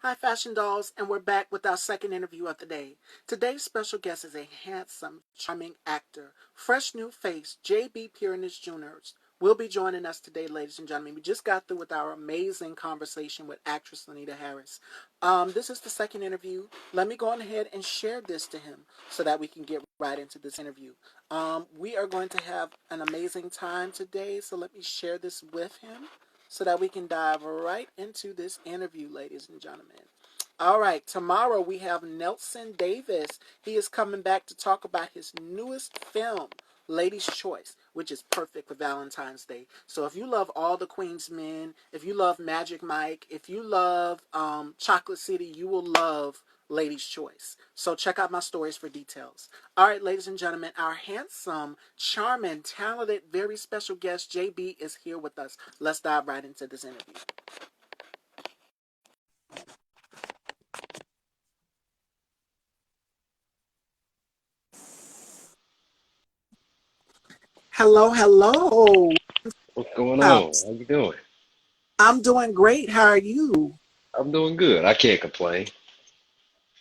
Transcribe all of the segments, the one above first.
Hi, Fashion Dolls, and we're back with our second interview of the day. Today's special guest is a handsome, charming actor, fresh new face, jbpiernasjr will be joining us today, ladies and gentlemen. We just got through with our amazing conversation with actress Lanita Harris. This is the second interview. Let me go on ahead and share this to him so that we can get right into this interview. We are going to have an amazing time today, so let me share this with him so that we can dive right into this interview, ladies and gentlemen. All right, tomorrow we have Nelson Davis. He is coming back to talk about his newest film, Lady's Choice, which is perfect for Valentine's Day. So if you love All the Queen's Men, if you love Magic Mike, if you love Chocolate City, you will love Lady's Choice. So check out my stories for details. All right, ladies and gentlemen, our handsome, charming, talented, very special guest, JB, is here with us. Let's dive right into this interview. Hello, hello. What's going on? House. How you doing? I'm doing great. How are you? I'm doing good. I can't complain.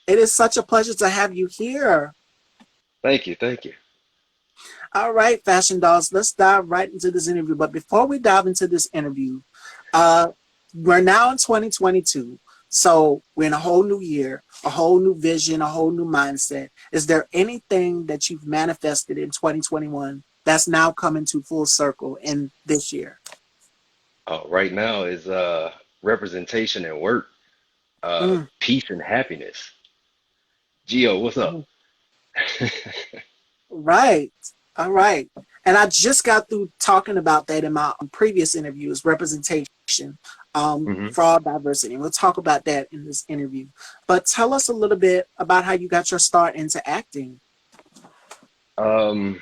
It is such a pleasure to have you here. Thank you, thank you. All right, Fashion Dolls, let's dive right into this interview. But before we dive into this interview, uh, we're now in 2022. So we're in a whole new year, a whole new vision, a whole new mindset. Is there anything that you've manifested in 2021 that's now coming to full circle in this year? Right now is representation and work, Mm. peace and happiness. Gio, what's up? Right. All right. And I just got through talking about that in my previous interviews, representation hmm for all diversity. And we'll talk about that in this interview. But tell us a little bit about how you got your start into acting. Um,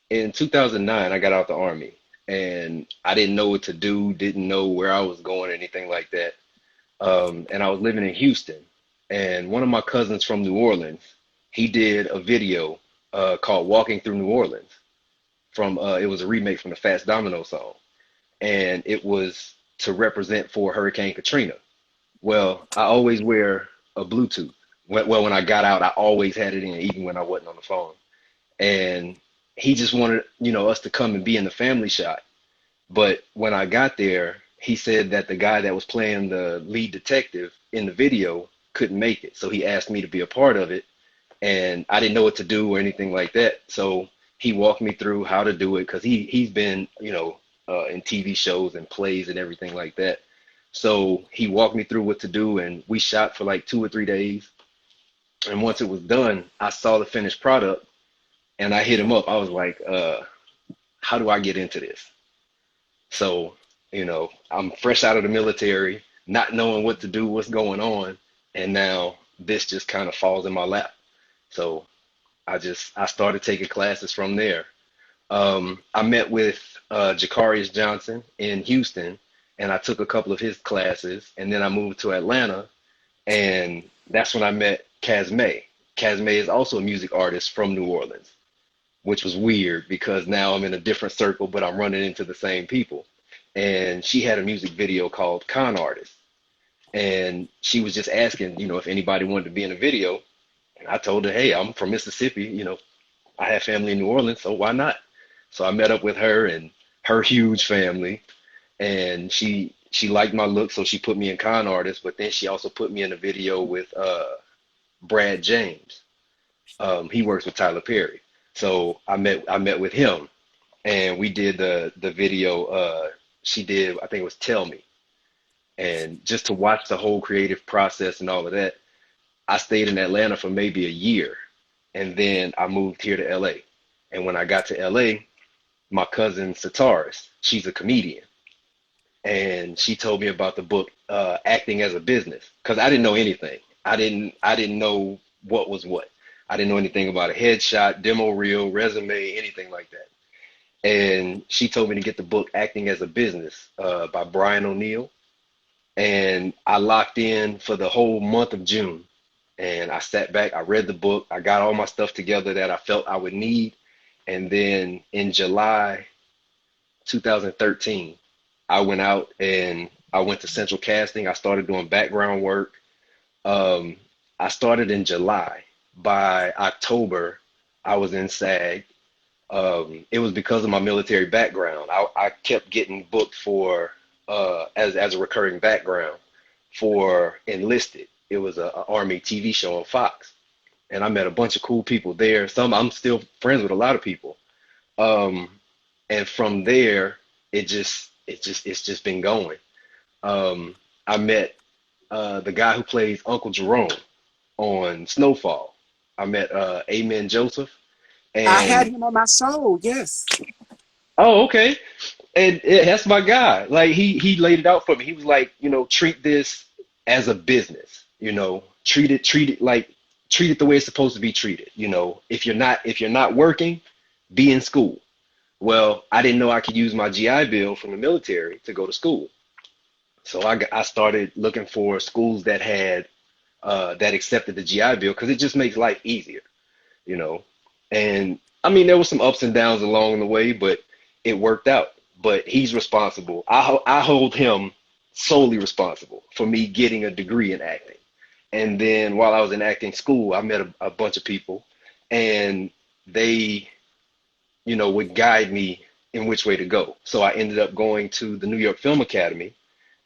in 2009, I got out the army and I didn't know what to do, didn't know where I was going, anything like that. And I was living in Houston, and one of my cousins from New Orleans, he did a video called "Walking Through New Orleans." From it was a remake from the Fats Domino song, and it was to represent for Hurricane Katrina. Well, I always wear a Bluetooth. Well, when I got out, I always had it in, even when I wasn't on the phone. And he just wanted, us to come and be in the family shot. But when I got there, he said that the guy that was playing the lead detective in the video couldn't make it. So he asked me to be a part of it. And I didn't know what to do or anything like that. So he walked me through how to do it because he's been, in TV shows and plays and everything like that. So he walked me through what to do, and we shot for like 2 or 3 days. And once it was done, I saw the finished product, and I hit him up. I was like, how do I get into this? So, I'm fresh out of the military, not knowing what to do, what's going on, and now this just kind of falls in my lap. So I started taking classes from there. I met with Jacarius Johnson in Houston, and I took a couple of his classes, and then I moved to Atlanta, and that's when I met Casmay. Casmay is also a music artist from New Orleans, which was weird because now I'm in a different circle, but I'm running into the same people. And she had a music video called Con Artist, and she was just asking, if anybody wanted to be in a video. And I told her, hey, I'm from Mississippi, I have family in New Orleans, so why not? So I met up with her and her huge family, and she liked my look, so she put me in Con Artist. But then she also put me in a video with Brad James. He works with Tyler Perry, so I met with him, and we did the video. She did, I think it was Tell Me, and just to watch the whole creative process and all of that, I stayed in Atlanta for maybe a year, and then I moved here to LA. And when I got to LA, my cousin Sataris, she's a comedian, and she told me about the book Acting as a Business because I didn't know anything. I didn't know what was what. I didn't know anything about a headshot, demo reel, resume, anything like that. And she told me to get the book Acting as a Business by Brian O'Neill, and I locked in for the whole month of June. And I sat back, I read the book, I got all my stuff together that I felt I would need. And then in July 2013, I went out and I went to Central Casting. I started doing background work. Um, I started in July. By October, I was in SAG. It was because of my military background. I kept getting booked for as a recurring background for Enlisted. It was a Army TV show on Fox, and I met a bunch of cool people there. Some I'm still friends with a lot of people. Um, and from there, it's just been going. I met the guy who plays Uncle Jerome on Snowfall. I met Amen Joseph, I had and him on my show. Yes. oh, okay. And that's my guy. Like he laid it out for me. He was like, treat this as a business. Treat it like treat it the way it's supposed to be treated. If you're not working, be in school. Well, I didn't know I could use my GI Bill from the military to go to school. So I started looking for schools that had that accepted the GI Bill because it just makes life easier, you know. And I mean, there was some ups and downs along the way, but it worked out. But he's responsible. I hold him solely responsible for me getting a degree in acting. And then while I was in acting school, I met a bunch of people, and they, would guide me in which way to go. So I ended up going to the New York Film Academy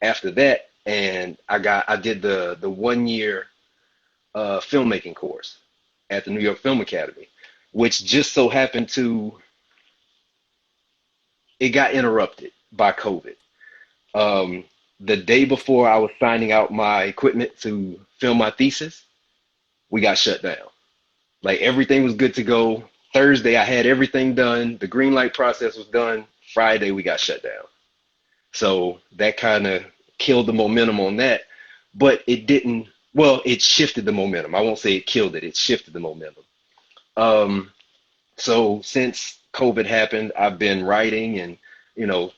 after that, and I did the 1 year filmmaking course at the New York Film Academy, which just so happened it got interrupted by COVID. Um, the day before I was signing out my equipment to film my thesis, we got shut down. Like everything was good to go. Thursday, I had everything done. The green light process was done. Friday, we got shut down. So that kind of killed the momentum on that. But it didn't, well, it shifted the momentum. I won't say it killed it. It shifted the momentum. Um, so since COVID happened, I've been writing and,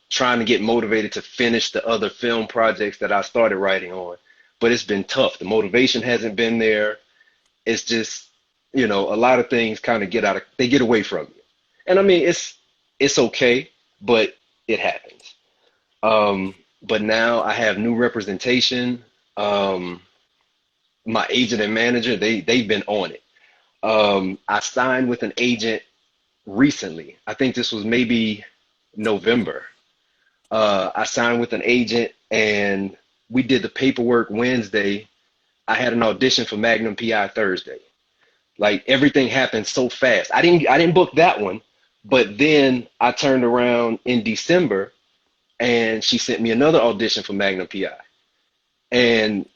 trying to get motivated to finish the other film projects that I started writing on. But it's been tough. The motivation hasn't been there. It's just, a lot of things kind of they get away from you. And I mean, it's okay, but it happens. But now I have new representation. My agent and manager, they've been on it. I signed with an agent recently. I think this was maybe November. I signed with an agent and we did the paperwork Wednesday. I had an audition for Magnum PI Thursday. Like everything happened so fast. I didn't book that one, but then I turned around in December and she sent me another audition for Magnum PI. And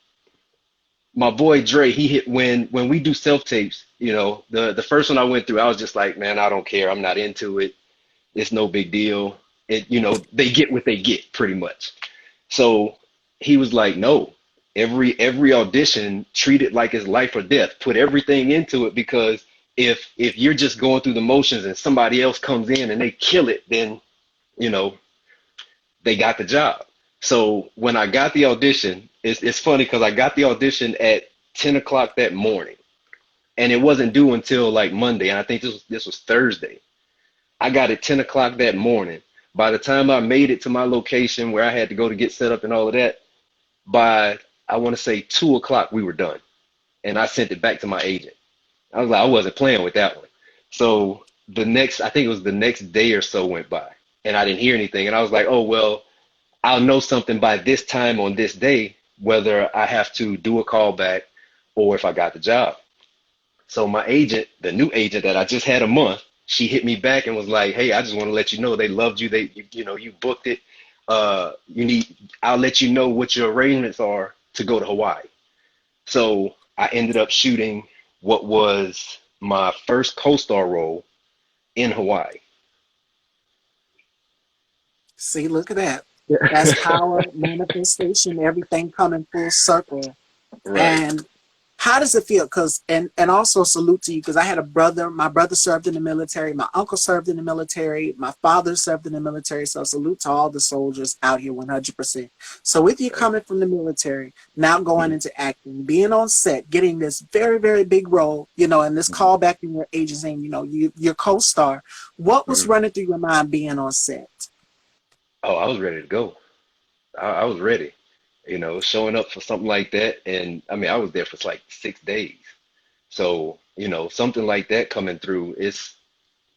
my boy Dre, he hit when we do self tapes, the first one I went through, I was just like, man, I don't care. I'm not into it. It's no big deal. They get what they get pretty much. So he was like, no, every audition, treat it like it's life or death. Put everything into it because if you're just going through the motions and somebody else comes in and they kill it, then, they got the job. So when I got the audition, it's funny because I got the audition at 10 o'clock that morning and it wasn't due until like Monday. And I think this was Thursday. I got it 10 o'clock that morning. By the time I made it to my location where I had to go to get set up and all of that, by I want to say 2 o'clock we were done. And I sent it back to my agent. I was like, I wasn't playing with that one. So I think it was the next day or so went by and I didn't hear anything. And I was like, oh, well, I'll know something by this time on this day, whether I have to do a call back or if I got the job. So my agent, the new agent that I just had a month, she hit me back and was like, hey, I just want to let you know they loved you. You booked it. I'll let you know what your arrangements are to go to Hawaii. So I ended up shooting what was my first co-star role in Hawaii. See, look at that. That's power, manifestation, everything coming full circle. Right. And how does it feel? And also salute to you because I had a brother. My brother served in the military. My uncle served in the military. My father served in the military. So salute to all the soldiers out here 100%. So with you coming from the military, now going into acting, being on set, getting this very, very big role, and this callback in your agent saying, your co-star, what was running through your mind being on set? Oh, I was ready to go. I was ready. showing up for something like that. And I mean, I was there for like 6 days. So, something like that coming through, it's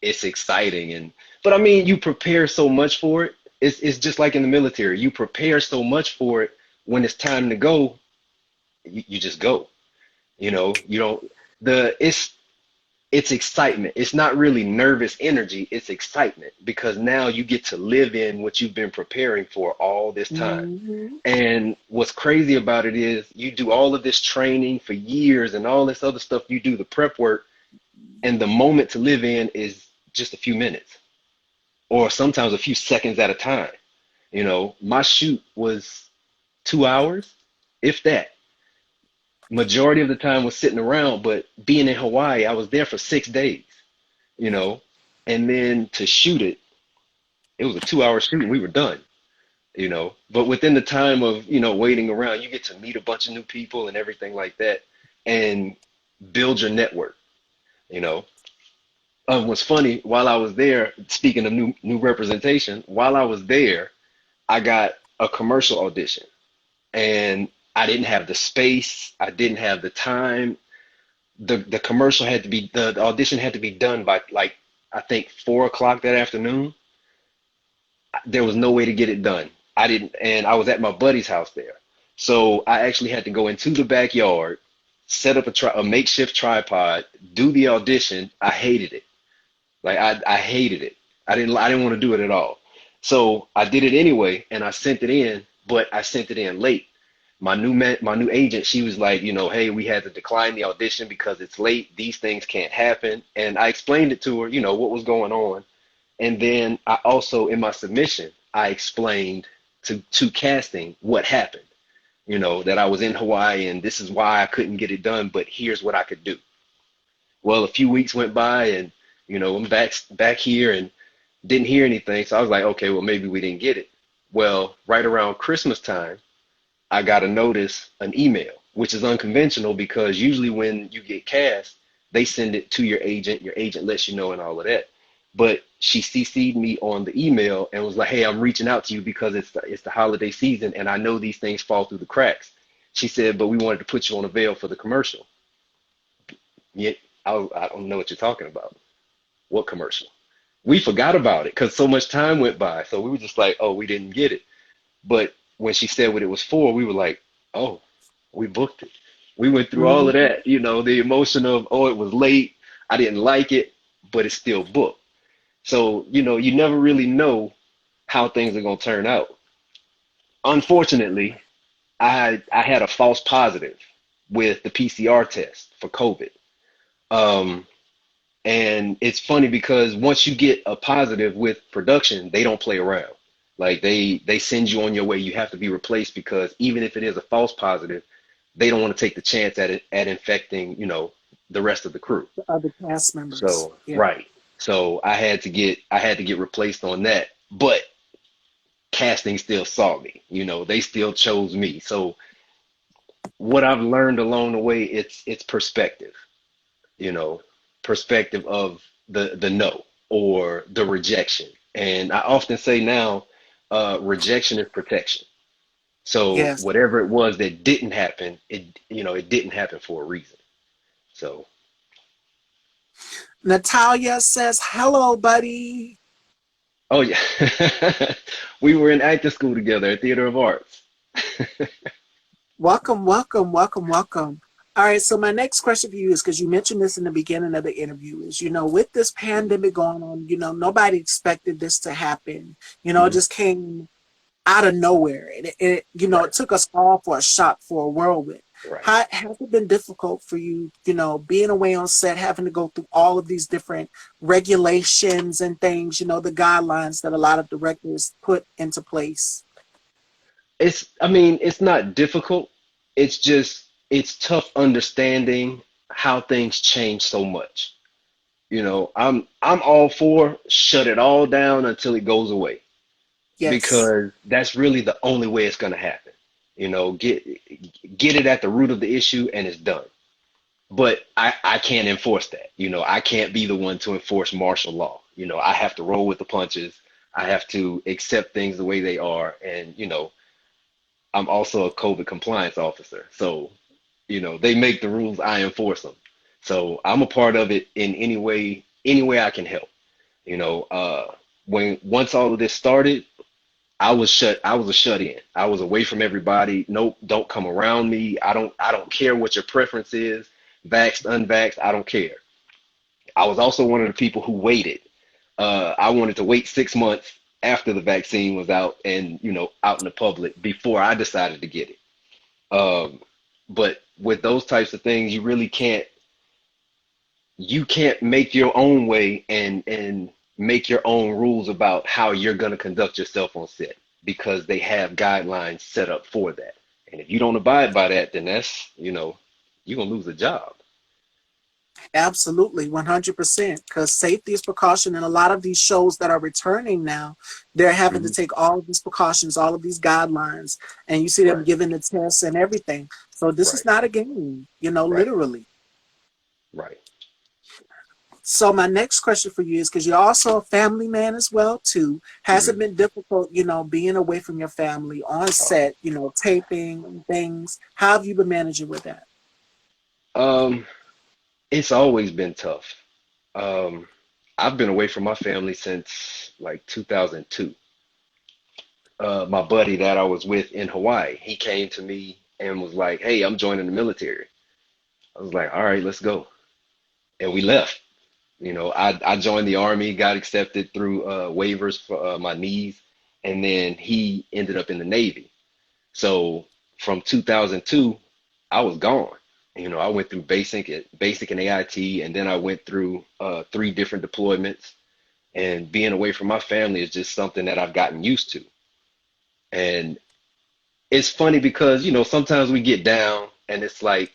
exciting. But I mean, you prepare so much for it. It's just like in the military. You prepare so much for it. When it's time to go, you just go. You don't the it's excitement. It's not really nervous energy. It's excitement because now you get to live in what you've been preparing for all this time. Mm-hmm. And what's crazy about it is you do all of this training for years and all this other stuff. You do the prep work, and the moment to live in is just a few minutes or sometimes a few seconds at a time. My shoot was 2 hours, if that. Majority of the time was sitting around, but being in Hawaii, I was there for 6 days, you know, and then to shoot it, it was a 2 hour shoot and we were done. But within the time of, waiting around, you get to meet a bunch of new people and everything like that and build your network, you know. What's funny, while I was there, speaking of new representation, while I was there, I got a commercial audition and I didn't have the space, I didn't have the time. The commercial had to be the audition had to be done by like I think 4 o'clock that afternoon. There was no way to get it done. I didn't, and I was at my buddy's house there. So I actually had to go into the backyard, set up a makeshift tripod, do the audition. I hated it. Like I hated it. I didn't want to do it at all. So I did it anyway, and I sent it in, but I sent it in late. My new agent, she was like, hey, we had to decline the audition because it's late. These things can't happen. And I explained it to her, what was going on. And then I also, in my submission, I explained to casting what happened, that I was in Hawaii and this is why I couldn't get it done, but here's what I could do. Well, a few weeks went by and, I'm back here and didn't hear anything. So I was like, okay, well, maybe we didn't get it. Well, right around Christmas time, I got a notice, an email, which is unconventional because usually when you get cast, they send it to your agent lets you know and all of that. But she CC'd me on the email and was like, hey, I'm reaching out to you because it's the holiday season and I know these things fall through the cracks. She said, but we wanted to put you on a veil for the commercial. Yet I don't know what you're talking about. What commercial? We forgot about it because so much time went by. So we were just like, oh, we didn't get it. But when she said what it was for, we were like, oh, we booked it. We went through all of Mm-hmm. that, the emotion of, oh, it was late. I didn't like it, but it's still booked. So, you never really know how things are going to turn out. Unfortunately, I had a false positive with the PCR test for COVID. Um, and it's funny because once you get a positive with production, they don't play around. Like they send you on your way. You have to be replaced because even if it is a false positive, they don't want to take the chance at infecting, the rest of the crew. The other cast members. So, Yeah. right. So I had to get replaced on that. But casting still saw me. They still chose me. So what I've learned along the way, it's perspective, you know, perspective of the no or the rejection. And I often say now, rejection is protection. So Yes. whatever it was that didn't happen, it didn't happen for a reason. So, Natalia says, hello, buddy. oh yeah, we were in acting school together at Theater of Arts. Welcome, welcome, welcome, welcome. All right, so my next question for you is because you mentioned this in the beginning of the interview is, with this pandemic going on, nobody expected this to happen. It Mhm. just came out of nowhere. It Right, took us all for a shock, for a whirlwind. right. Has it been difficult for you, being away on set, having to go through all of these different regulations and things, the guidelines that a lot of directors put into place? I mean, it's not difficult. It's just, it's tough understanding how things change so much. I'm all for shut it all down until it goes away Yes. because that's really the only way it's going to happen. Get it at the root of the issue and it's done. But I can't enforce that. I can't be the one to enforce martial law. I have to roll with the punches. I have to accept things the way they are. And, I'm also a COVID compliance officer. So, they make the rules, I enforce them. So I'm a part of it in any way I can help. You know, when once all of this started, I was a shut in. I was away from everybody. Nope, don't come around me. I don't care what your preference is, vaxxed, unvaxxed, I don't care. I was also one of the people who waited. I wanted to wait 6 months after the vaccine was out and, out in the public before I decided to get it. Um, but with those types of things, you can't make your own way and make your own rules about how you're going to conduct yourself on set because they have guidelines set up for that. And if you don't abide by that, then that's, you're going to lose a job. Absolutely, 100%. Because safety is precaution, and a lot of these shows that are returning now, they're having to Hmm. take all of these precautions, all of these guidelines, and you see them Right, giving the tests and everything. So this is right, not a game, right, literally. right. So my next question for you is, because you're also a family man as well too. Has it Hmm. been difficult, being away from your family on set, taping and things? How have you been managing with that? Um, it's always been tough. Um, I've been away from my family since like 2002. My buddy that I was with in Hawaii, he came to me and was like, "Hey, I'm joining the military." I was like, "All right, let's go." And we left. I joined the army, got accepted through waivers for my knees, and then he ended up in the Navy. So from 2002, I was gone. I went through basic and AIT, and then I went through 3 different deployments. And being away from my family is just something that I've gotten used to. And it's funny because, sometimes we get down and it's like,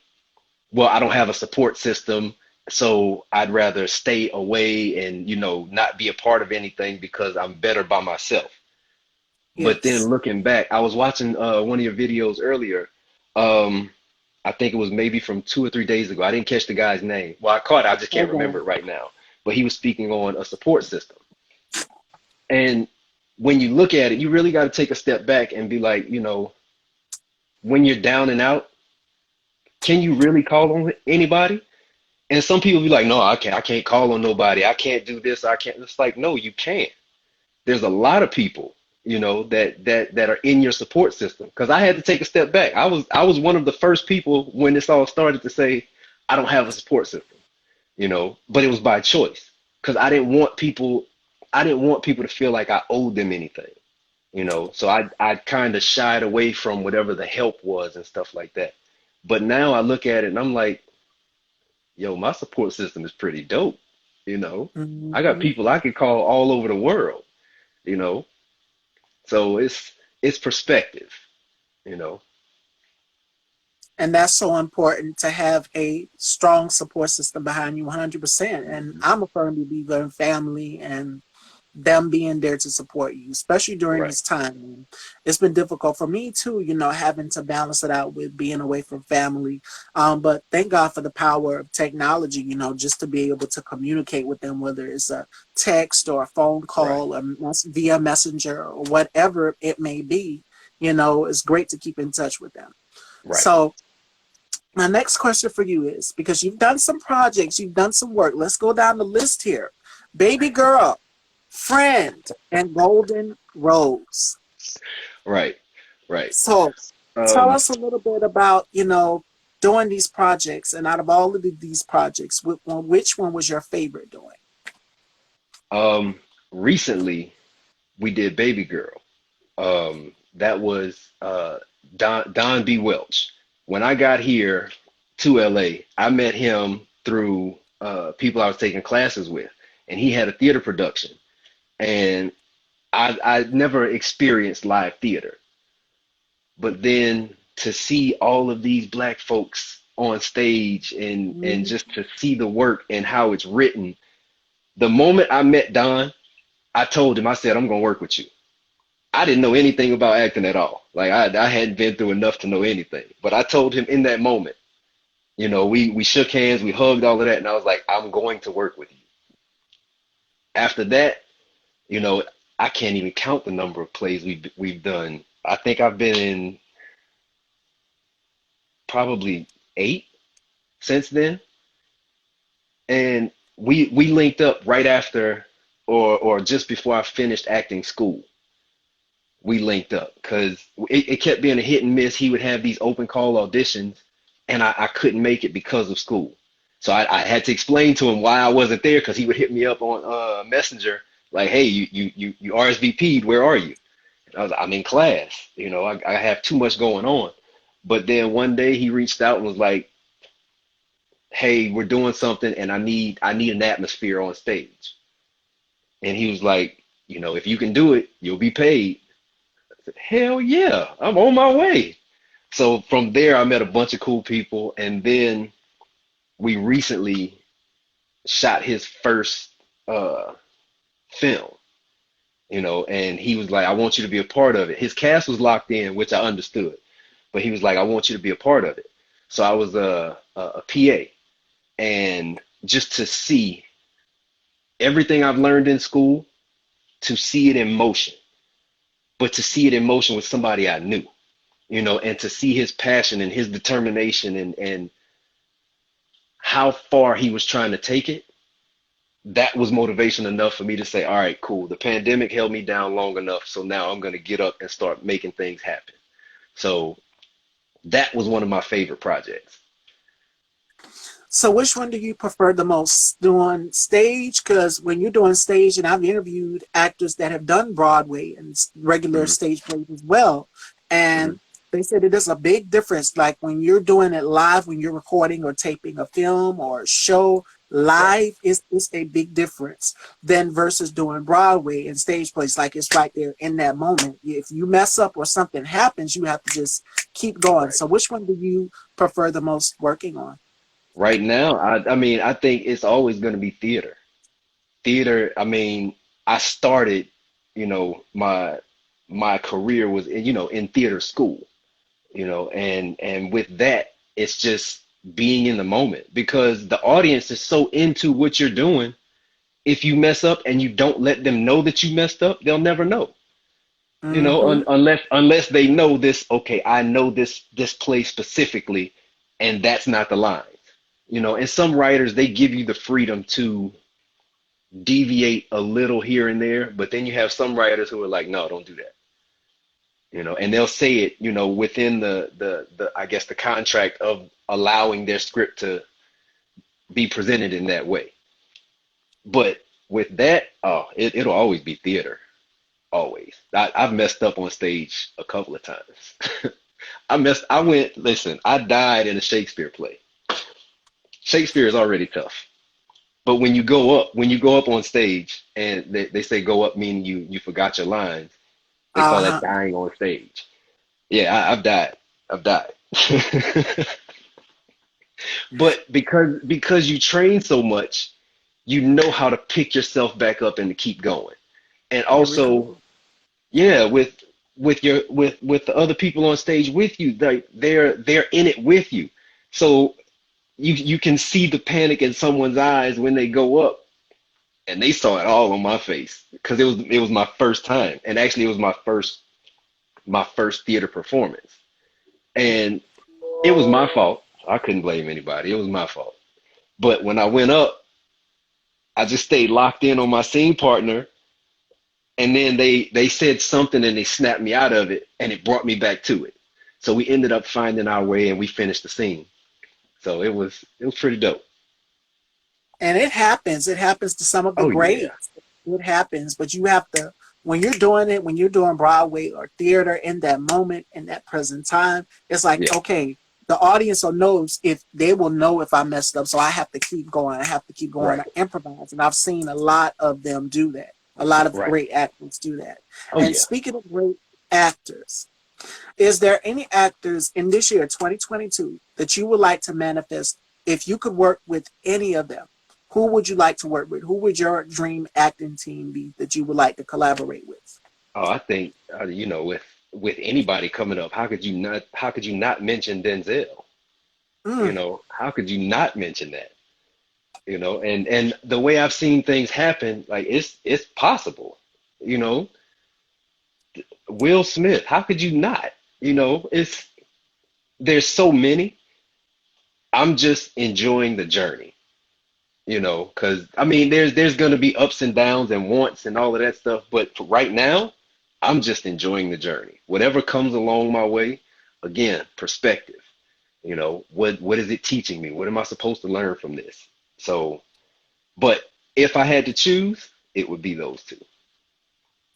well, I don't have a support system, so I'd rather stay away and, not be a part of anything because I'm better by myself. But then Yes. looking back, I was watching one of your videos earlier. Um, I think it was maybe from 2 or 3 days ago. I didn't catch the guy's name. Well, I caught it, I just can't remember Okay. it right now. But he was speaking on a support system. And when you look at it, you really got to take a step back and be like, when you're down and out, can you really call on anybody? And some people be like, no, I can't call on nobody. I can't do this. I can't. It's like, no, you can't. There's a lot of people, that are in your support system. Because I had to take a step back. I was one of the first people when this all started to say, I don't have a support system, but it was by choice because I didn't want people to feel like I owed them anything, So I kind of shied away from whatever the help was and stuff like that. But now I look at it and I'm like, yo, my support system is pretty dope, you know. I got Mhm. people I could call all over the world, you know. So it's perspective, you know. And that's so important to have a strong support system behind you 100%. And Hmm. I'm a firm believer in family and them being there to support you, especially during Right, this time. And it's been difficult for me too, having to balance it out with being away from family. But thank God for the power of technology, just to be able to communicate with them, whether it's a text or a phone right, call or via messenger or whatever it may be. It's great to keep in touch with them. right. So my next question for you is, because you've done some projects, you've done some work. Let's go down the list here. Baby Girl, Friend, and Golden Rose. Right, right. So tell Um, us a little bit about, doing these projects. And out of all of these projects, which one was your favorite doing? um, recently we did Baby Girl. That was Don B. Welch. When I got here to LA, I met him through people I was taking classes with, and he had a theater production. And I never experienced live theater, but then to see all of these black folks on stage and Mhm. just to see the work and how it's written, the moment I met Don, I told him, I said, I'm gonna work with you. I didn't know anything about acting at all. Like I hadn't been through enough to know anything. But I told him in that moment, we shook hands, we hugged, all of that, and I was like, I'm going to work with you. After that, you know, I can't even count the number of plays we've done. I think I've been in. probably 8 since then. And we linked up right after or just before I finished acting school. We linked up because it kept being a hit and miss. He would have these open call auditions, and I couldn't make it because of school. So I had to explain to him why I wasn't there because he would hit me up on Messenger like, "Hey, you RSVP'd? Where are you?" And I was, "I'm in class. I have too much going on." But then one day he reached out and was like, "Hey, we're doing something, and I need an atmosphere on stage." And he was like, "If you can do it, you'll be paid." I said, "Hell yeah, I'm on my way." So from there, I met a bunch of cool people, and then we recently shot his first film, and he was like, "I want you to be a part of it." His cast was locked in, which I understood, but he was like, "I want you to be a part of it." So I was a PA, and just to see everything I've learned in school, to see it in motion, but to see it in motion with somebody I knew, and to see his passion and his determination and how far he was trying to take it, that was motivation enough for me to say, all right, cool. The pandemic held me down long enough, so now I'm going to get up and start making things happen. So that was one of my favorite projects. So which one do you prefer the most? Doing stage? Because when you're doing stage, and I've interviewed actors that have done Broadway and regular Hmm. stage plays as well, Hmm. and they said it is a big difference. Like when you're doing it live, when you're recording or taping a film or a show Right. live, is a big difference than versus doing Broadway and stage plays. Like it's right there in that moment. If you mess up or something happens, you have to just keep going. Right. So which one do you prefer the most working on? Right now, I mean, I think it's always going to be theater. Theater, I mean, I started, my career was, in theater school, and with that, it's just being in the moment because the audience is so into what you're doing. If you mess up and you don't let them know that you messed up, they'll never know. Mm-hmm. Unless they know this, okay, I know this play specifically, and that's not the line. And some writers, they give you the freedom to deviate a little here and there, but then you have some writers who are like, no, don't do that. And they'll say it, within the I guess the contract of allowing their script to be presented in that way. But with that, oh, it'll always be theater. Always. I've messed up on stage a couple of times. Listen, I died in a Shakespeare play. Shakespeare is already tough. But when you go up on stage and they say go up meaning you forgot your lines, they call that Uh-huh. dying on stage. Yeah, I've died. I've died. But because you train so much, you know how to pick yourself back up and to keep going. And Very also, cool. yeah, with the other people on stage with you, they're in it with you. So you can see the panic in someone's eyes when they go up, and they saw it all on my face because it was my first time, and actually it was my first theater performance, and it was my fault. I couldn't blame anybody. It was my fault. But when I went up, I just stayed locked in on my scene partner, and then they said something and they snapped me out of it, and it brought me back to it. So we ended up finding our way, and we finished the scene. So it was pretty dope. And it happens. It happens to some of the Oh yeah. greats. It happens, but you have to when you're doing it, when you're doing Broadway or theater in that moment, in that present time, it's like, Yeah. okay, the audience will knows if they will know if I messed up. So I have to keep going. I have to keep going. Right. I improvise. And I've seen a lot of them do that. A lot of Right. great actors do that. Oh And yeah. speaking of great actors, is there any actors in this year, 2022, that you would like to manifest if you could work with any of them? Who would you like to work with? Who would your dream acting team be that you would like to collaborate with? Oh, I think with anybody coming up, how could you not mention Denzel? Mm, How could you not mention that? And the way I've seen things happen, like it's possible. You know, Will Smith, how could you not? It's there's so many. I'm just enjoying the journey, because I mean, there's gonna be ups and downs and wants and all of that stuff, but for right now, I'm just enjoying the journey. Whatever comes along my way, again, perspective. What is it teaching me? What am I supposed to learn from this? So, but if I had to choose, it would be those two.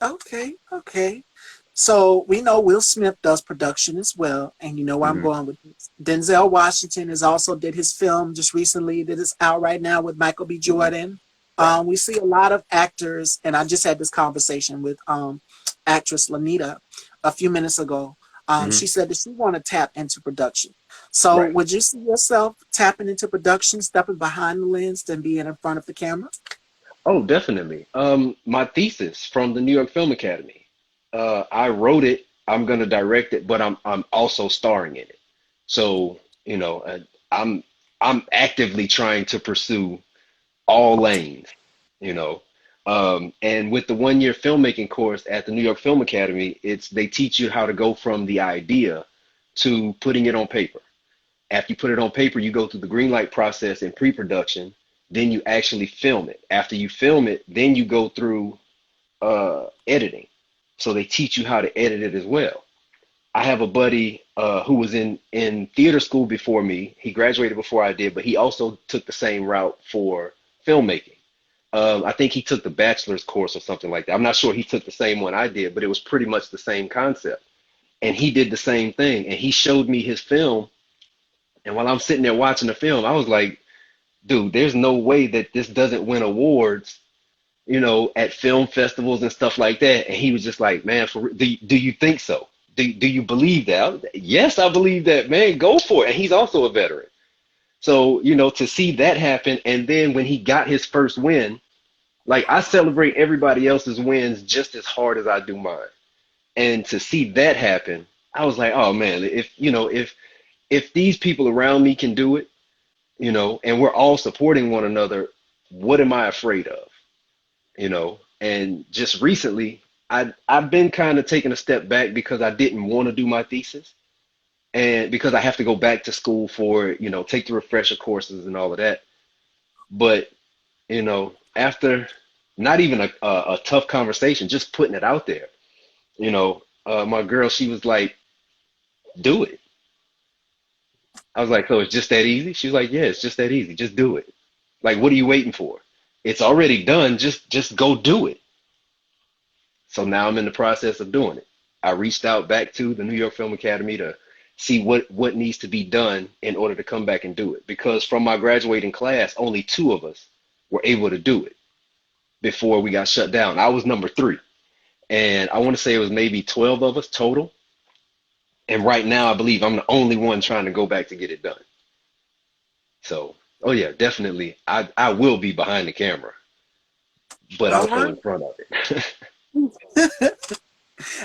Okay, okay. So we know Will Smith does production as well, and you know where I'm Hmm. going with this. Denzel Washington has also did his film just recently that is out right now with Michael B. Jordan. Right. We see a lot of actors, and I just had this conversation with actress Lanita a few minutes ago. Hmm. She said that she want to tap into production. So Right. would you see yourself tapping into production, stepping behind the lens, than being in front of the camera? Oh, definitely. My thesis from the New York Film Academy. I wrote it. I'm gonna direct it, but I'm also starring in it. So, I'm I'm actively trying to pursue all lanes, you know. And with the 1 year filmmaking course at the New York Film Academy, they teach you how to go from the idea to putting it on paper. After you put it on paper, you go through the green light process in pre-production. Then you actually film it. After you film it, then you go through editing. So they teach you how to edit it as well. I have a buddy who was in theater school before me. He graduated before I did, but he also took the same route for filmmaking. I think he took the bachelor's course or something like that. I'm not sure he took the same one I did, but it was pretty much the same concept. And he did the same thing. And he showed me his film. And while I'm sitting there watching the film, I was like, dude, there's no way that this doesn't win awards, at film festivals and stuff like that. And he was just like, man, do you think so? Do you believe that? I was like, yes, I believe that, man. Go for it. And he's also a veteran. So, to see that happen. And then when he got his first win, like I celebrate everybody else's wins just as hard as I do mine. And to see that happen, I was like, oh man, if these people around me can do it, and we're all supporting one another, what am I afraid of? And just recently, I've been kind of taking a step back because I didn't want to do my thesis, and because I have to go back to school for take the refresher courses and all of that. But after not even a tough conversation, just putting it out there, my girl, she was like, "Do it." I was like, "So it's just that easy?" She was like, "Yeah, it's just that easy. Just do it. Like, what are you waiting for? It's already done. Just go do it." So now I'm in the process of doing it. I reached out back to the New York Film Academy to see what needs to be done in order to come back and do it. Because from my graduating class, only two of us were able to do it before we got shut down. I was number three. And I want to say it was maybe 12 of us total. And right now, I believe I'm the only one trying to go back to get it done. So, oh yeah, definitely. I will be behind the camera, but All also right. in front of it.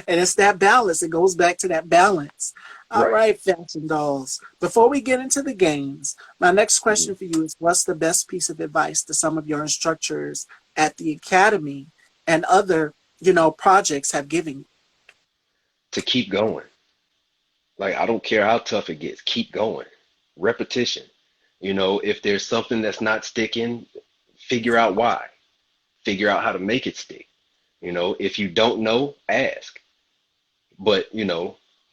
And it's that balance. It goes back to that balance. All Right. right, fashion dolls. Before we get into the games, my next Mhm. question for you is what's the best piece of advice to some of your instructors at the academy and other, projects have given you? To keep going. Like, I don't care how tough it gets, keep going. Repetition. If there's something that's not sticking, figure out why. Figure out how to make it stick. If you don't know, ask. But,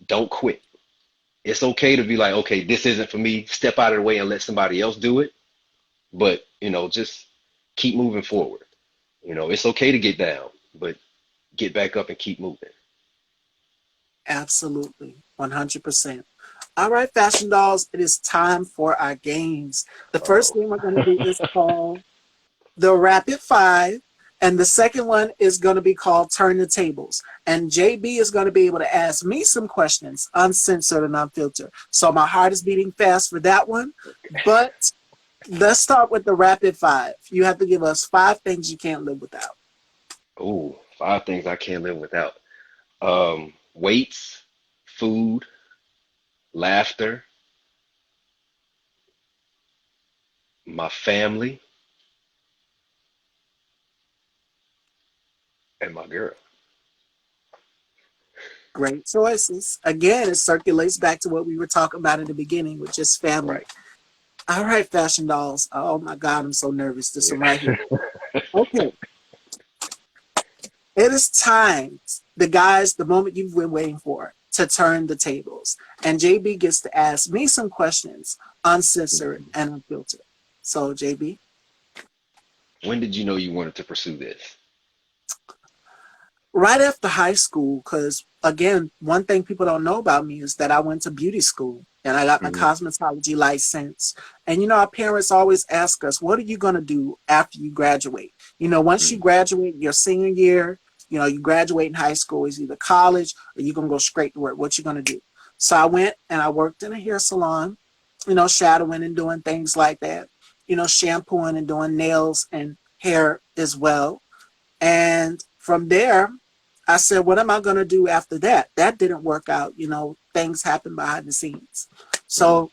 don't quit. It's okay to be like, okay, this isn't for me. Step out of the way and let somebody else do it. But, just keep moving forward. It's okay to get down, but get back up and keep moving. Absolutely. 100%. All right, fashion dolls, it is time for our games. The first Oh, game we're going to do is called the Rapid Five. And the second one is going to be called Turn the Tables. And JB is going to be able to ask me some questions, uncensored and unfiltered. So my heart is beating fast for that one. But let's start with the Rapid Five. You have to give us five things you can't live without. oh, five things I can't live without. Weights, food, laughter, my family, and my girl. Great choices. Again, it circulates back to what we were talking about in the beginning, which is family. Right. All right, fashion dolls. Oh my God, I'm so nervous. This one right Yeah. here. Okay, it is time, the guys, the moment you've been waiting for, to turn the tables. And JB gets to ask me some questions, uncensored and unfiltered. So, JB, When did you know you wanted to pursue this? right after high school, because again, one thing people don't know about me is that I went to beauty school and I got my Hmm. cosmetology license. And our parents always ask us, what are you going to do after you graduate? Once you Hmm. graduate your senior year, you graduate in high school, is either college or you're going to go straight to work. What you going to do? So I went and I worked in a hair salon, shadowing and doing things like that, shampooing and doing nails and hair as well. And from there, I said, what am I going to do after that? That didn't work out. Things happen behind the scenes. Hmm. So,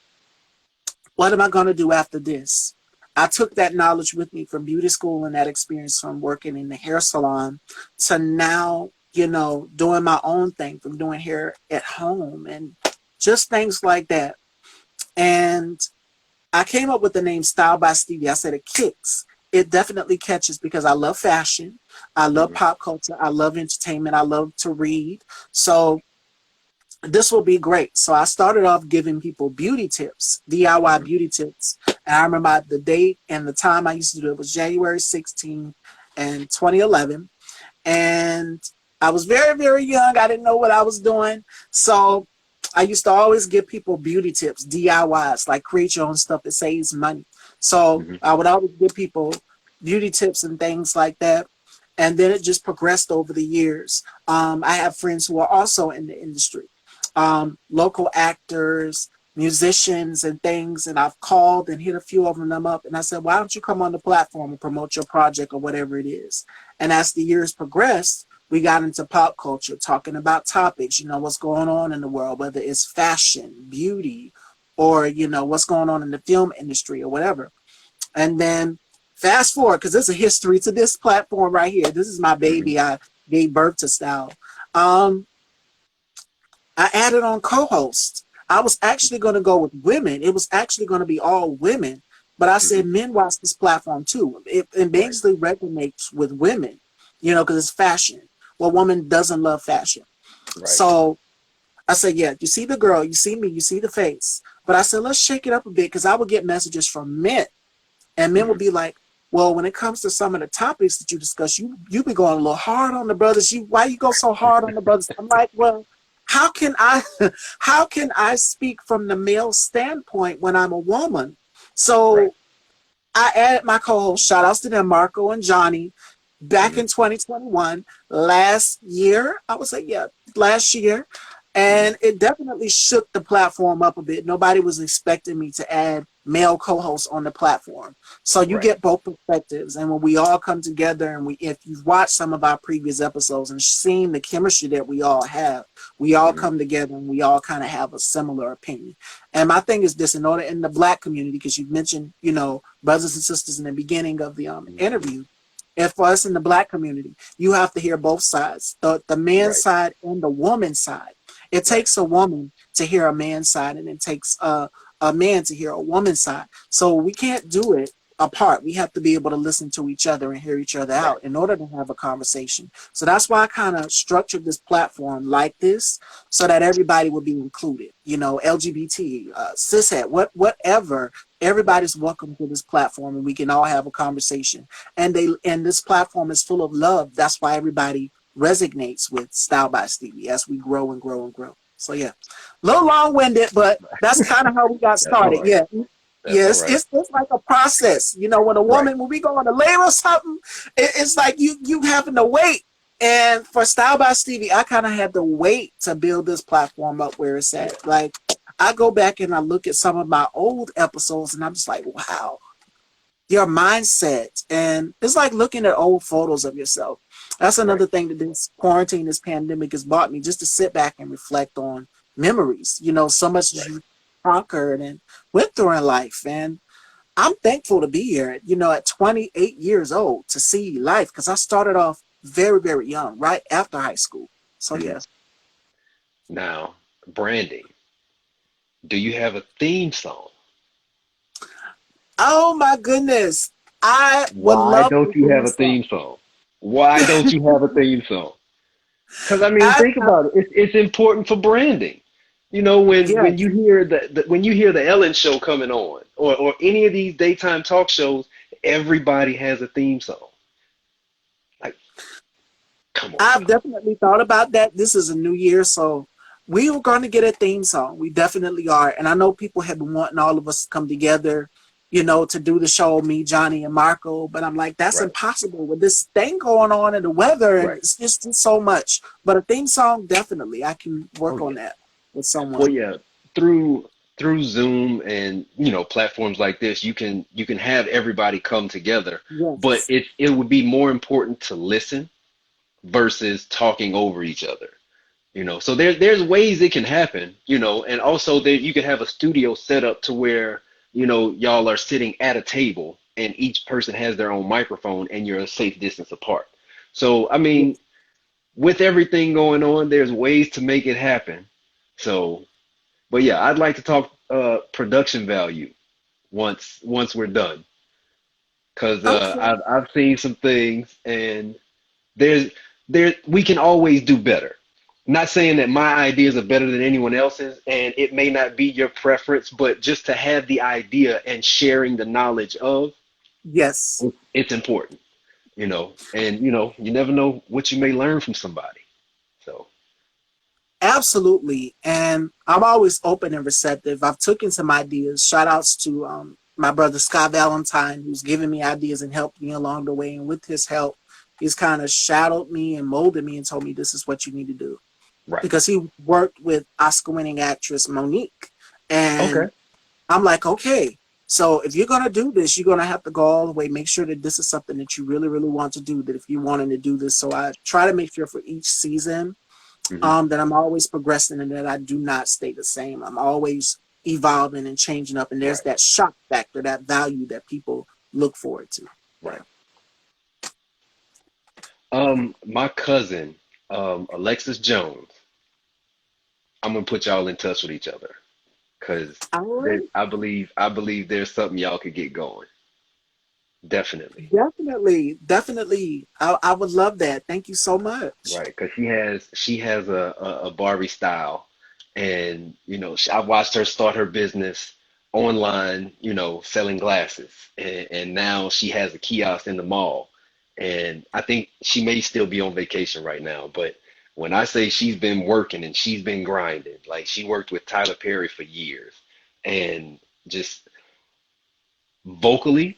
what am I going to do after this? I took that knowledge with me from beauty school and that experience from working in the hair salon to now, doing my own thing, from doing hair at home and just things like that. And I came up with the name Style by Stevie. I said it kicks. It definitely catches because I love fashion. I love Hmm. pop culture. I love entertainment. I love to read. So this will be great. So I started off giving people beauty tips, DIY Hmm. beauty tips. And I remember the date and the time I used to do it was January 16th and 2011. And I was very, very young. I didn't know what I was doing. So I used to always give people beauty tips, DIYs, like create your own stuff that saves money. So Hmm. I would always give people beauty tips and things like that. And then it just progressed over the years. I have friends who are also in the industry, local actors, musicians, and things. And I've called and hit a few of them up. And I said, why don't you come on the platform and promote your project or whatever it is? And as the years progressed, we got into pop culture, talking about topics, what's going on in the world, whether it's fashion, beauty, or, what's going on in the film industry or whatever. And then fast forward, because there's a history to this platform right here. This is my Hmm. baby. I gave birth to Style. Um, I added on co-hosts. I was actually going to go with women. It was actually going to be all women, but I Hmm. said men watch this platform too. It Right. basically resonates with women, because it's fashion. Well, woman doesn't love fashion. Right. So I said, yeah, you see the girl, you see me, you see the face. But I said, let's shake it up a bit because I would get messages from men, and men Hmm. would be like, well, when it comes to some of the topics that you discuss, you be going a little hard on the brothers. Why you go so hard on the brothers? I'm like, well, how can I how can I speak from the male standpoint when I'm a woman? Right. So I added my co-host, shout outs to them, Marco and Johnny, back Hmm. in 2021, last year, I would say, yeah, last year. Hmm. And it definitely shook the platform up a bit. Nobody was expecting me to add male co-hosts on the platform. So you Right. get both perspectives. And when we all come together and if you've watched some of our previous episodes and seen the chemistry that we all have, we all Hmm. come together and we all kind of have a similar opinion. And my thing is this, in order in the black community, because you mentioned, brothers and sisters in the beginning of the Hmm. interview, and for us in the black community, you have to hear both sides, the man's Right. side and the woman's side. It Right. takes a woman to hear a man's side, and it takes a man to hear a woman's side. So we can't do it apart. We have to be able to listen to each other and hear each other Right. out in order to have a conversation. So that's why I kind of structured this platform like this, so that everybody would be included. LGBT, cishet, whatever. Right. Everybody's welcome to this platform, and we can all have a conversation. And this platform is full of love. That's why everybody resonates with Style by Stevie as we grow and grow and grow. So yeah, a little long-winded, but that's kind of how we got That's all started. right. Yeah. That's all Yes, right. it's like a process. When Right. when we go on a labor or something, it's like you having to wait. And for Style by Stevie, I kind of had to wait to build this platform up where it's Yeah. at. Like I go back and I look at some of my old episodes, and I'm just like, wow, your mindset. And it's like looking at old photos of yourself. That's Right. another thing that this quarantine, this pandemic has brought me, just to sit back and reflect on memories. So much as Right. you conquered and went through in life. And I'm thankful to be here, at 28 years old to see life, because I started off very, very young, right after high school. So, Hmm. yes. Now, branding. Do you have a theme song? Oh my goodness. I would Why love don't the you have theme a song. theme song? Why don't you have a theme song? Because I mean, I, think I about it. It's important for branding. You know, when yes, you hear when you hear the Ellen Show coming on, or any of these daytime talk shows, everybody has a theme song. Like, come on I've now. definitely thought about that. This is a new year, so we were going to get a theme song. We definitely are. And I know people have been wanting all of us to come together, to do the show, me, Johnny, and Marco. But I'm like, that's Right, impossible with this thing going on and the weather, and right. it's just so much. But a theme song, definitely, I can Oh work on yeah. that with Well, someone. yeah. Through Zoom and platforms like this, you can have everybody come together, but Yes, it would be more important to listen versus talking over each other. So there's ways it can happen, and also that you could have a studio set up to where, y'all are sitting at a table and each person has their own microphone and you're a safe distance apart. So, I yes. mean, with everything going on, there's ways to make it happen. So, but yeah, I'd like to talk production value once we're done, because Okay. I've seen some things, and there's there we can always do better. Not saying that my ideas are better than anyone else's, and it may not be your preference, but just to have the idea and sharing the knowledge of, Yes. it's important, and you never know what you may learn from somebody. So, Absolutely. And I'm always open and receptive. I've taken some ideas. Shout outs to my brother Scott Valentine, who's given me ideas and helped me along the way. And with his help, he's kind of shadowed me and molded me and told me this is what you need to do. right. Because he worked with Oscar winning actress Monique. Okay. And I'm like, okay, so if you're going to do this, you're going to have to go all the way, make sure that this is something that you really, really want to do, that if you're wanting to do this. So I try to make sure for each season Hmm. that I'm always progressing and that I do not stay the same. I'm always evolving and changing up. And there's Right. that shock factor, that value that people look forward to. Right. Yeah. My cousin, Alexis Jones, I'm gonna put y'all in touch with each other, because All right. I believe there's something y'all could get going. Definitely. Definitely. Definitely. I would love that. Thank you so much. Right, because she has a Barbie style, and I watched her start her business online, selling glasses, and now she has a kiosk in the mall, and I think she may still be on vacation right now, but when I say she's been working and she's been grinding, like she worked with Tyler Perry for years, and just vocally,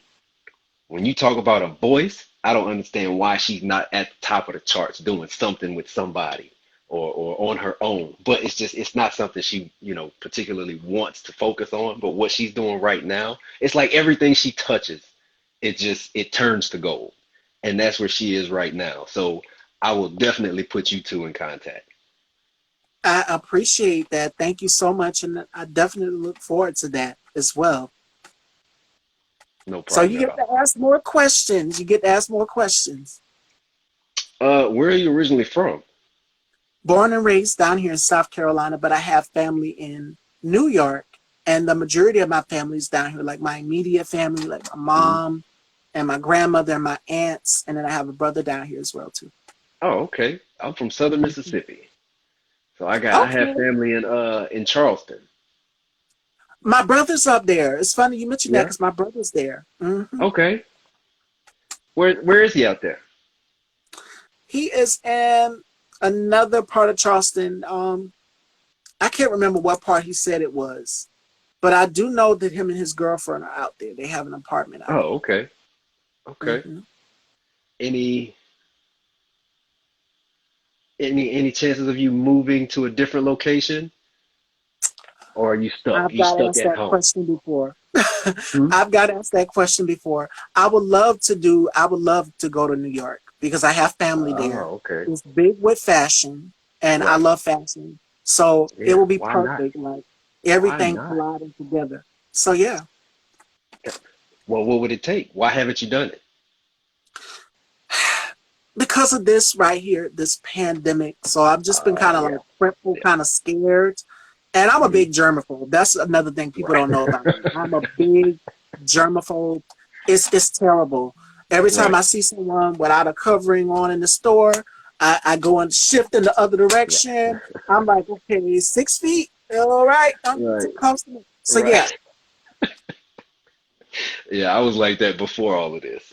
when you talk about a voice, I don't understand why she's not at the top of the charts doing something with somebody, or on her own. But it's not something she, particularly wants to focus on. But what she's doing right now, it's like everything she touches, it turns to gold. And that's where she is right now. So I will definitely put you two in contact. I appreciate that. Thank you so much. And I definitely look forward to that as well. No So problem you at get all. to ask more questions. You get to ask more questions. Where are you originally from? Born and raised down here in South Carolina, but I have family in New York, and the majority of my family is down here, like my immediate family, like my Mhm. mom and my grandmother and my aunts, and then I have a brother down here as well too. Oh, okay. I'm from Southern Mississippi. So I have Okay, family in Charleston. my brother's up there. It's funny you mentioned that Yeah. because my brother's there. Okay. Where is he out there? He is in another part of Charleston. I can't remember what part he said it was, but I do know that him and his girlfriend are out there. They have an apartment out Oh, okay. here. Okay. Any any chances of you moving to a different location, or are you stuck? I've You got stuck asked at that home? question before. Hmm? I've got asked that question before. I would love to go to New York because I have family there. Oh, okay. It's big with fashion and I Right. love fashion. So it Yeah. will be Why not? perfect, like Why everything not? colliding together. So yeah, Well, what would it take? Why haven't you done it? because of this right here, this pandemic. So I've just been kind of Yeah. like fretful, Yeah. kind of scared. And I'm a Hmm. big germaphobe. That's another thing people Right. don't know about me. I'm a big germaphobe. It's terrible. Every time Right. I see someone without a covering on in the store, I go and shift in the other direction. I'm like, okay, 6 feet. All right, I'm Right. too comfortable. So yeah, Right. Yeah, I was like that before all of this.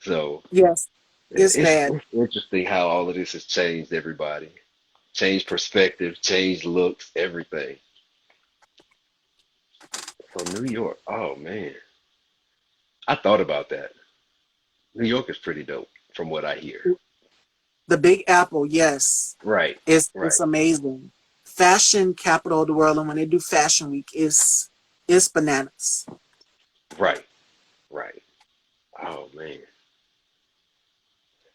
So yes, yeah, it's bad. it's interesting how all of this has changed everybody, changed perspective, changed looks, everything. So New York, oh man, I thought about that. New York is pretty dope from what I hear. The Big Apple, yes, Right, it's right, amazing. Fashion capital of the world, and when they do Fashion Week, it's bananas. right, right. Oh man.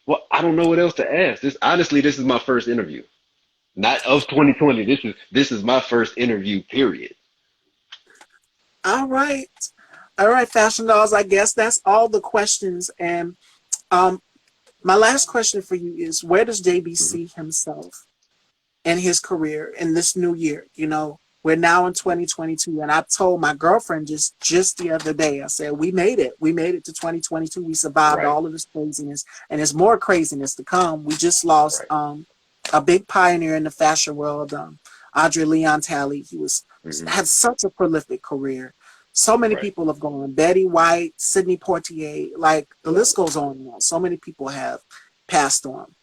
Well, I don't know what else to ask. This honestly, this is my first interview. Not of 2020. This is my first interview, period. All right, all right, fashion dolls. I guess that's all the questions. And um, my last question for you is: where does JB Hmm. see himself in his career in this new year? You know, we're now in 2022, and I told my girlfriend just the other day. I said, "We made it. We made it to 2022. We survived Right, all of this craziness, and there's more craziness to come. We just lost right. a big pioneer in the fashion world, Audrey Leon Talley. He was Hmm. had such a prolific career. So many Right, people have gone. Betty White, Sidney Poitier, like the right, list goes on and on. So many people have passed on.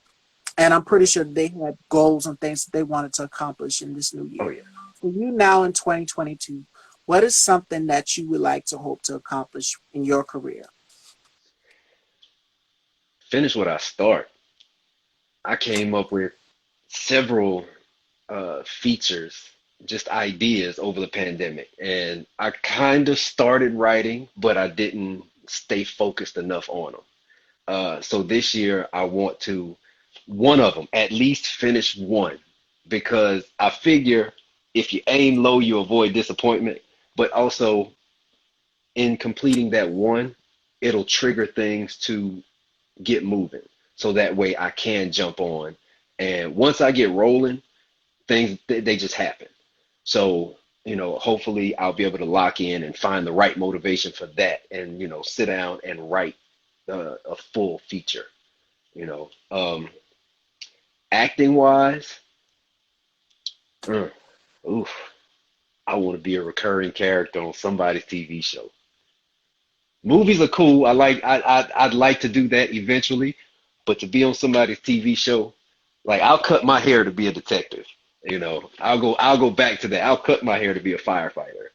And I'm pretty right. sure they had goals and things that they wanted to accomplish in this new Oh year. yeah. For you now in 2022, what is something that you would like to hope to accomplish in your career? Finish what I start. I came up with several features, just ideas over the pandemic. And I kind of started writing, but I didn't stay focused enough on them. So this year, I want to, one of them, at least finish one, because I figure if you aim low, you avoid disappointment. But also, in completing that one, it'll trigger things to get moving. So that way I can jump on. And once I get rolling, things they just happen. So, hopefully I'll be able to lock in and find the right motivation for that and, sit down and write a full feature, you know. Acting wise, uh, oof, I want to be a recurring character on somebody's TV show. Movies are cool. I'd like to do that eventually, but to be on somebody's TV show, like I'll cut my hair to be a detective. I'll go back to that. I'll cut my hair to be a firefighter.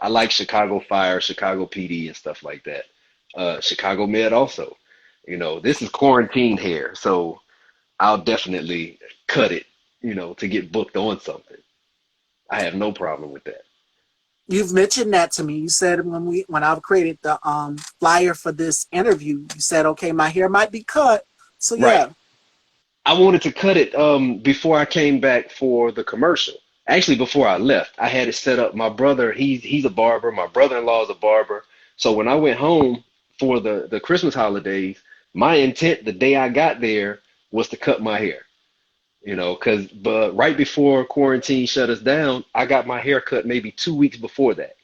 I like Chicago Fire, Chicago PD, and stuff like that. Chicago Med also. This is quarantine hair, so I'll definitely cut it. To get booked on something. I have no problem with that. You've mentioned that to me. You said when I created the flyer for this interview, you said, okay, my hair might be cut. So Right. yeah. I wanted to cut it before I came back for the commercial. Actually, before I left, I had it set up. My brother, he's a barber. My brother-in-law is a barber. So when I went home for the Christmas holidays, my intent the day I got there was to cut my hair. Because but right before quarantine shut us down, I got my hair cut maybe 2 weeks before that.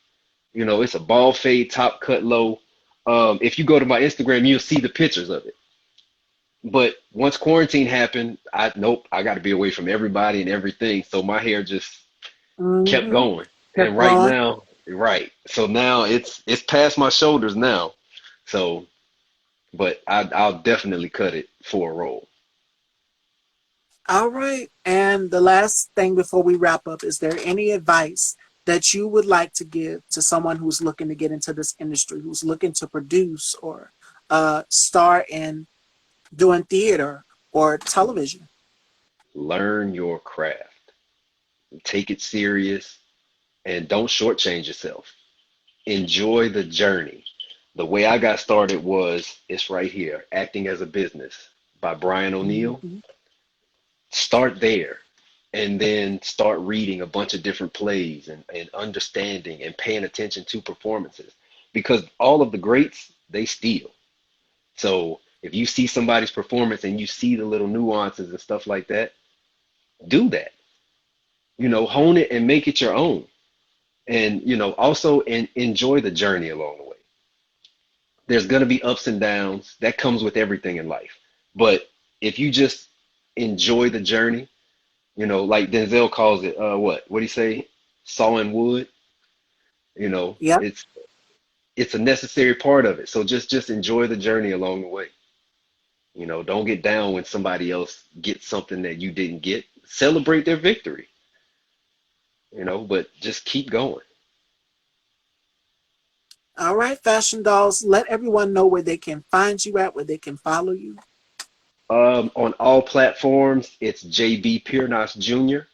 It's a bald fade, top cut low. If you go to my Instagram, you'll see the pictures of it. But once quarantine happened, I got to be away from everybody and everything. So my hair just kept Mm-hmm. going. Kept And right growing. now, right. So now it's past my shoulders now. So, but I'll definitely cut it for a role. All right. And the last thing before we wrap up, is there any advice that you would like to give to someone who's looking to get into this industry, who's looking to produce or star in doing theater or television? Learn your craft. Take it serious and don't shortchange yourself. Enjoy the journey. The way I got started was it's right here, Acting as a Business by Brian O'Neill. Mm-hmm. Start there and then start reading a bunch of different plays and understanding and paying attention to performances because all of the greats, they steal. So if you see somebody's performance and you see the little nuances and stuff like that, do that. Hone it and make it your own. And, also enjoy the journey along the way. There's going to be ups and downs. That comes with everything in life. But if you just enjoy the journey, like Denzel calls it, what do you say? Sawing wood. Yep. It's a necessary part of it. So just enjoy the journey along the way. Don't get down when somebody else gets something that you didn't get. Celebrate their victory, but just keep going. All right, Fashion Dolls, let everyone know where they can find you at, where they can follow you. On all platforms, it's jbpiernasjr.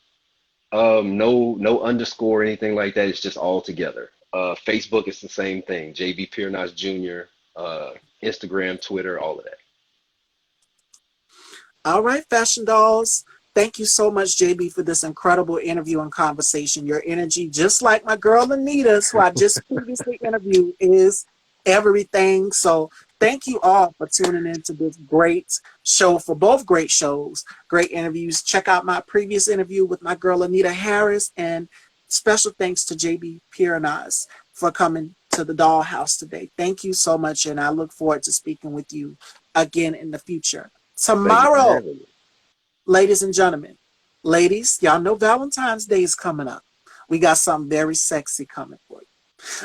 No underscore or anything like that. It's just all together. Facebook is the same thing. jbpiernasjr. Instagram, Twitter, all of that. All right, Fashion Dolls. Thank you so much, JB, for this incredible interview and conversation. Your energy, just like my girl Anita's, who I just previously interviewed, is everything. So thank you all for tuning in to this great show, for both great shows, great interviews. Check out my previous interview with my girl Anita Harris, and special thanks to JB Piernas for coming to the Dollhouse today. Thank you so much, and I look forward to speaking with you again in the future. Thank you for Tomorrow, having me. ladies and gentlemen, ladies, y'all know Valentine's Day is coming up. We got something very sexy coming for you.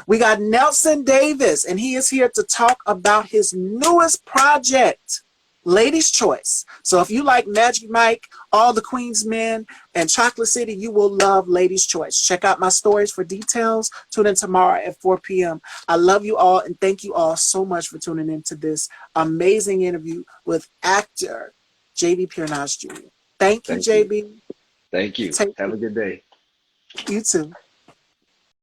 We got Nelson Davis, and he is here to talk about his newest project, Ladies' Choice. So if you like Magic Mike, All the Queen's Men, and Chocolate City, you will love Ladies' Choice. Check out my stories for details. Tune in tomorrow at 4 p.m. I love you all, and thank you all so much for tuning in to this amazing interview with actor JB Piernas Jr. Thank you, Thank you. JB. Thank you. Take Have a good day. you too.